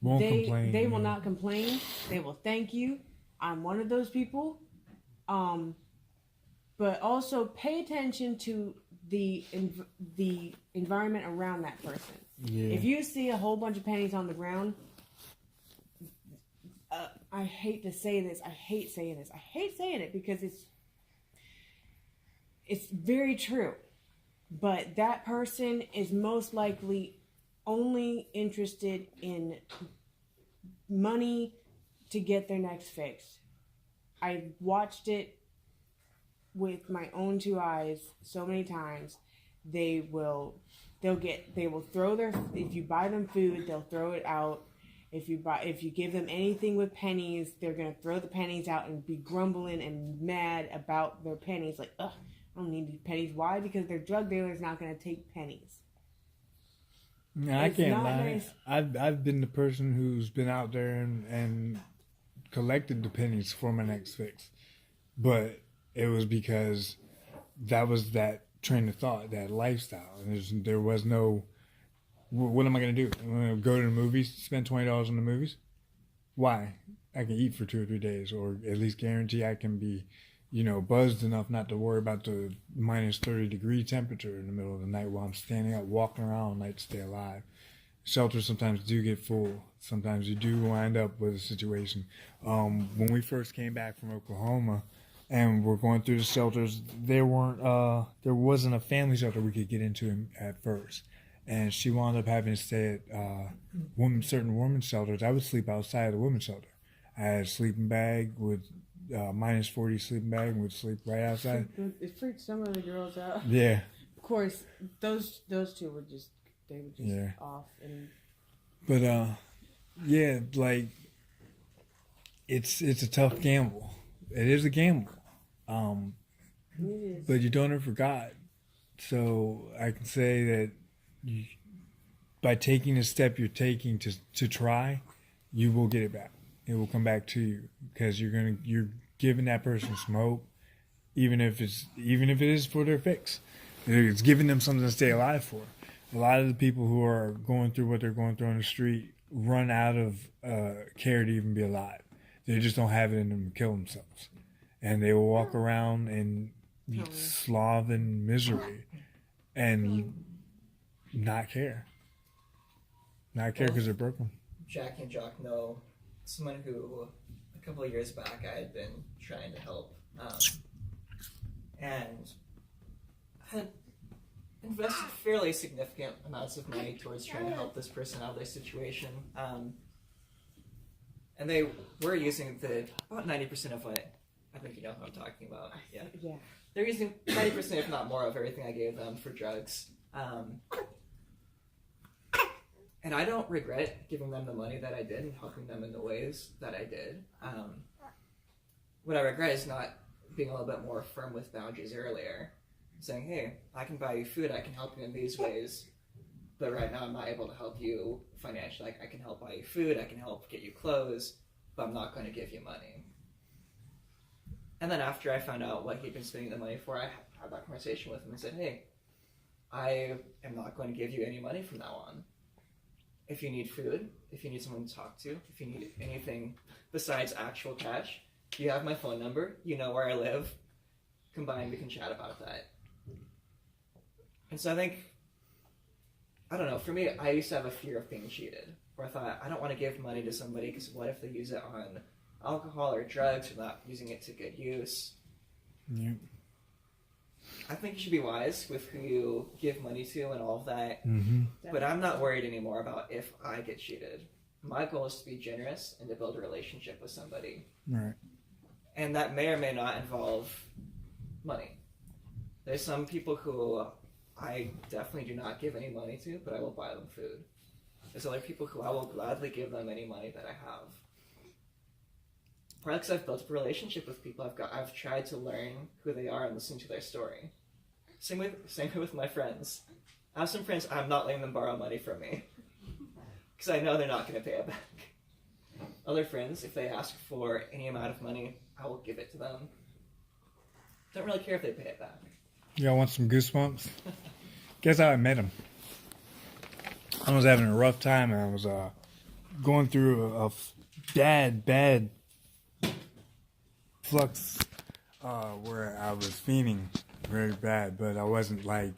they will not complain. They will thank you. I'm one of those people. But also pay attention to the environment around that person. Yeah. If you see a whole bunch of pennies on the ground, I hate to say this. I hate saying this. I hate saying it because it's very true. But that person is most likely only interested in money to get their next fix. I watched it with my own two eyes so many times. They will throw their, if you buy them food, they'll throw it out. If you give them anything with pennies, they're gonna throw the pennies out and be grumbling and mad about their pennies. Like, ugh, I don't need these pennies. Why? Because their drug dealer's not gonna take pennies. No, I It's can't not lie. nice. I've been the person who's been out there and collected the pennies for my next fix, but it was because that was that train of thought, that lifestyle, and there was no. What am I gonna do? I'm gonna go to the movies, spend $20 on the movies? Why? I can eat for 2 or 3 days, or at least guarantee I can be, buzzed enough not to worry about the minus 30-degree temperature in the middle of the night while I'm standing up, walking around all night to stay alive. Shelters sometimes do get full. Sometimes you do wind up with a situation. When we first came back from Oklahoma and we're going through the shelters, there wasn't a family shelter we could get into at first. And she wound up having to stay at certain women's shelters. I would sleep outside of the women's shelter. I had a sleeping bag with minus 40 sleeping bag and would sleep right outside. It freaked some of the girls out. Yeah. Of course, those two were just off. And But yeah, like it's a tough gamble. It is a gamble. it is. But you don't ever forgot. So I can say that by taking the step you're taking to try, you will get it back. It will come back to you because you're giving that person some hope, even if it is for their fix. It's giving them something to stay alive for. A lot of the people who are going through what they're going through on the street run out of care to even be alive. They just don't have it in them to kill themselves, and they will walk around in sloth and misery, and not care because they're broken. Jackie and Jock know someone who a couple of years back I had been trying to help, and had invested fairly significant amounts of money towards trying to help this person out of their situation. And they were using about 90% of what, I think you know who I'm talking about. Yeah. Yeah. They're using 90%, if not more, of everything I gave them for drugs. And I don't regret giving them the money that I did and helping them in the ways that I did. What I regret is not being a little bit more firm with boundaries earlier. Saying, hey, I can buy you food, I can help you in these ways, but right now I'm not able to help you financially. Like, I can help buy you food, I can help get you clothes, but I'm not going to give you money. And then after I found out what he'd been spending the money for, I had that conversation with him and said, hey, I am not going to give you any money from now on. If you need food, if you need someone to talk to, if you need anything besides actual cash, you have my phone number, you know where I live. Combined, we can chat about that. And so I think, I don't know, for me, I used to have a fear of being cheated. Where I thought, I don't want to give money to somebody because what if they use it on alcohol or drugs or not using it to good use? Yep. I think you should be wise with who you give money to and all of that. Mm-hmm. But I'm not worried anymore about if I get cheated. My goal is to be generous and to build a relationship with somebody. Right. And that may or may not involve money. There's some people who I definitely do not give any money to, but I will buy them food. There's other people who I will gladly give them any money that I have. Partly because I've built up a relationship with people. I've tried to learn who they are and listen to their story. Same way with my friends. I have some friends, I'm not letting them borrow money from me. Because I know they're not going to pay it back. Other friends, if they ask for any amount of money, I will give it to them. Don't really care if they pay it back. Y'all want some goosebumps? Guess how I met him? I was having a rough time, and I was going through a bad flux where I was fiending very bad, but I wasn't out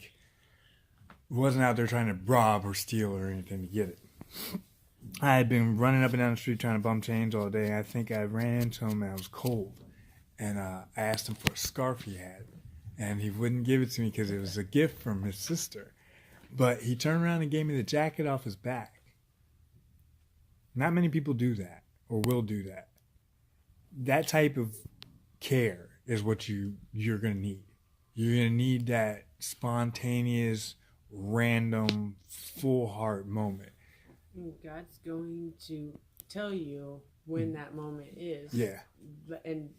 there trying to rob or steal or anything to get it. I had been running up and down the street trying to bump change all day. I think I ran into him and I was cold. And I asked him for a scarf he had. And he wouldn't give it to me because it was a gift from his sister. But he turned around and gave me the jacket off his back. Not many people do that or will do that. That type of care is what you're going to need. You're going to need that spontaneous, random, full heart moment. God's going to tell you when that moment is. Yeah. And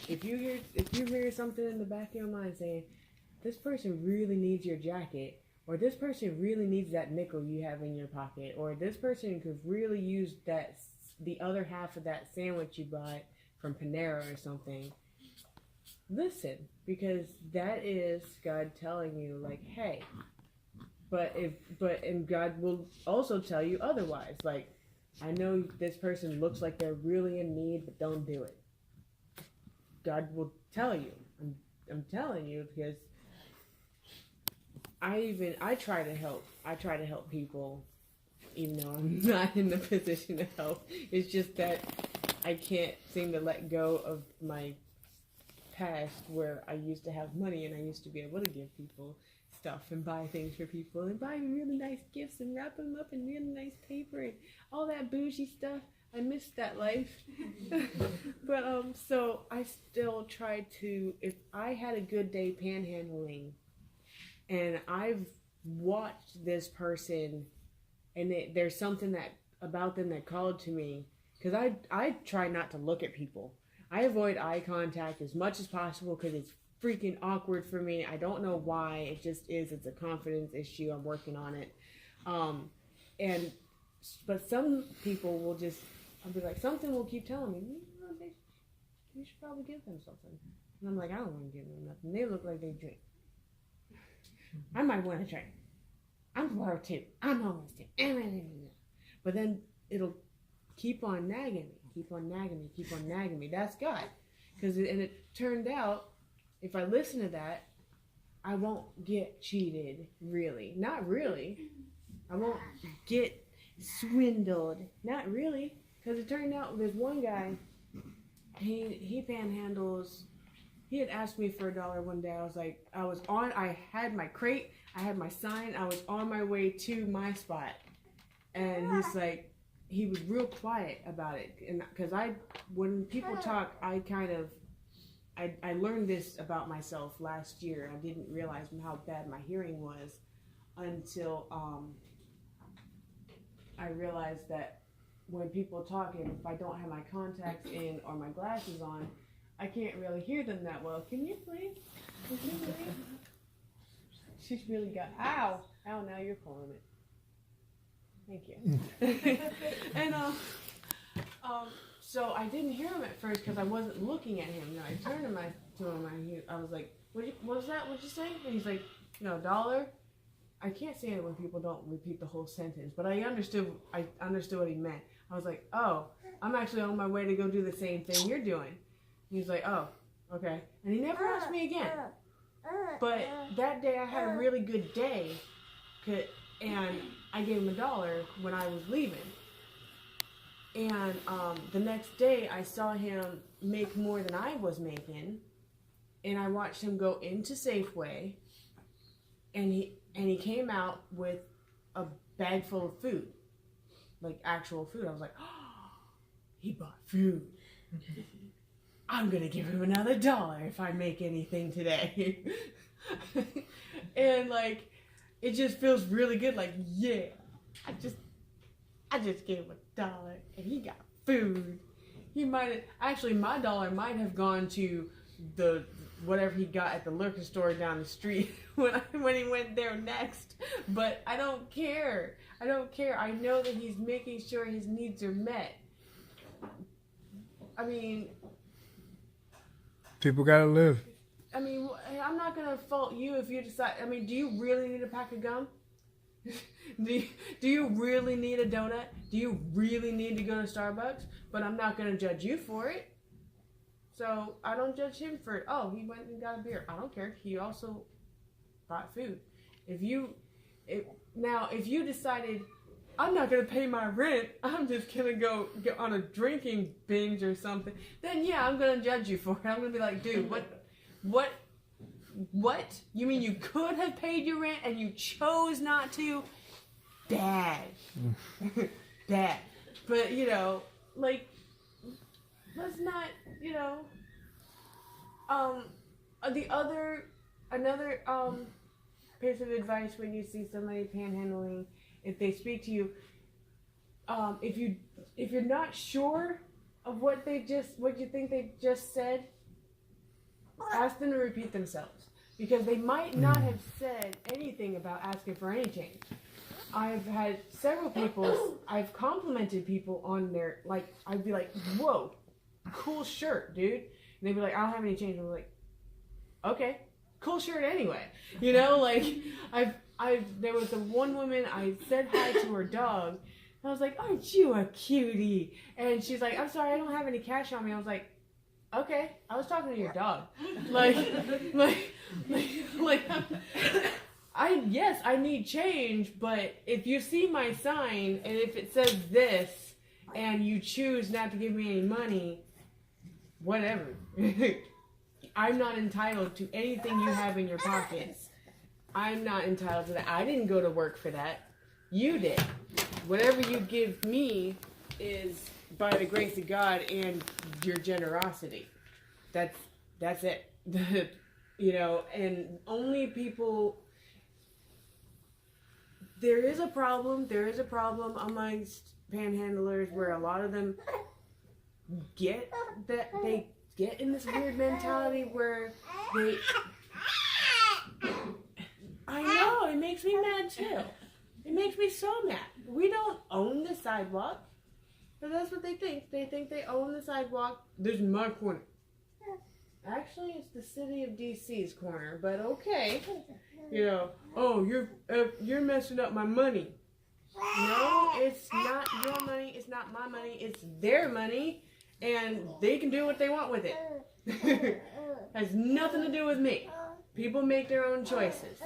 if you hear something in the back of your mind saying, this person really needs your jacket, or this person really needs that nickel you have in your pocket, or this person could really use the other half of that sandwich you bought from Panera or something, listen, because that is God telling you, like, hey. And God will also tell you otherwise. Like, I know this person looks like they're really in need, but don't do it. God will tell you. I'm telling you, because I try to help. I try to help people, even though I'm not in the position to help. It's just that I can't seem to let go of my past, where I used to have money and I used to be able to give people stuff and buy things for people and buy really nice gifts and wrap them up in really nice paper and all that bougie stuff. I missed that life. But so I still try to, if I had a good day panhandling and I've watched this person and there's something about them that called to me, because I try not to look at people. I avoid eye contact as much as possible because it's freaking awkward for me. I don't know why. It just is. It's a confidence issue. I'm working on it. But some people will just, I'll be like, something will keep telling me, you should probably give them something. And I'm like, I don't want to give them nothing. They look like they drink. I might want to drink. I'm poor too. I'm homeless too. But then it'll keep on nagging me, keep on nagging me, keep on nagging me. That's God. And it turned out, if I listen to that, I won't get cheated, really. Not really. I won't get swindled. Not really. Because it turned out there's one guy, he panhandles. He had asked me for $1 one day. I had my crate, I had my sign, I was on my way to my spot. And he's like, he was real quiet about it. And because when people talk, I learned this about myself last year. I didn't realize how bad my hearing was until I realized that when people talk, and if I don't have my contacts in or my glasses on, I can't really hear them that well. Can you please? She's really got, ow, now you're pulling it. Thank you. And so I didn't hear him at first because I wasn't looking at him. I turned to him. I was like, what was that? What'd you say? And he's like, $1. I can't say it when people don't repeat the whole sentence, but I understood what he meant. I was like, oh, I'm actually on my way to go do the same thing you're doing. He's like, oh, okay. And he never asked me again. But that day I had a really good day, and I gave him $1 when I was leaving. And the next day I saw him make more than I was making, and I watched him go into Safeway, and he came out with a bag full of food, like actual food. I was like, oh, he bought food. I'm gonna give him another $1 if I make anything today. And like, it just feels really good. Like, yeah, I just gave him $1 and he got food. He my $1 might have gone to the whatever he got at the liquor store down the street when he went there next. But I don't care. I know that he's making sure his needs are met. I mean, people gotta live. I mean, I'm not gonna fault you if you decide. I mean, do you really need a pack of gum? Do you really need a donut? Do you really need to go to Starbucks? But I'm not gonna judge you for it. So I don't judge him for, oh, he went and got a beer. I don't care. He also bought food. If you decided, I'm not going to pay my rent, I'm just going to go get on a drinking binge or something, then yeah, I'm going to judge you for it. I'm going to be like, dude, what? You mean you could have paid your rent and you chose not to? Bad. Bad. But, like, let's not, another piece of advice when you see somebody panhandling, if they speak to you, if you're not sure of what you think they just said, ask them to repeat themselves, because they might not have said anything about asking for any change. I've had several people, I've complimented people on their, like, I'd be like, whoa, cool shirt, dude. And they'd be like, I don't have any change. I'm like, okay, cool shirt anyway. Like, there was a one woman, I said hi to her dog. I was like, aren't you a cutie? And she's like, I'm sorry, I don't have any cash on me. I was like, okay, I was talking to your dog. Yes, I need change, but if you see my sign and if it says this and you choose not to give me any money, whatever. I'm not entitled to anything you have in your pockets. I'm not entitled to that. I didn't go to work for that. You did. Whatever you give me is by the grace of God and your generosity. That's it. And only people... There is a problem amongst panhandlers where a lot of them get in this weird mentality where they... I know, it makes me mad too. It makes me so mad. We don't own the sidewalk. But that's what they think. They think they own the sidewalk. This is my corner. Actually, it's the city of DC's corner, but okay. Oh, you're messing up my money. No, it's not your money. It's not my money. It's their money, and they can do what they want with it. Has nothing to do with me. People make their own choices.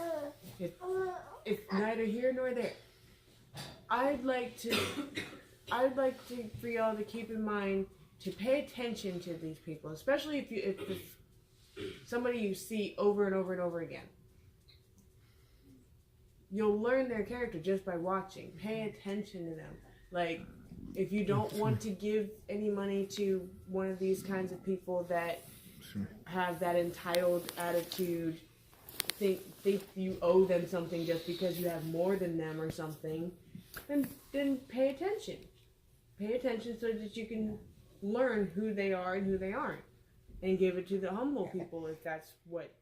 It's neither here nor there. I'd like for y'all to keep in mind to pay attention to these people, especially if it's somebody you see over and over and over again. You'll learn their character just by watching. Pay attention to them. Like, if you don't want to give any money to one of these kinds of people that have that entitled attitude, think you owe them something just because you have more than them or something, then pay attention. Pay attention so that you can learn who they are and who they aren't, and give it to the humble people if that's what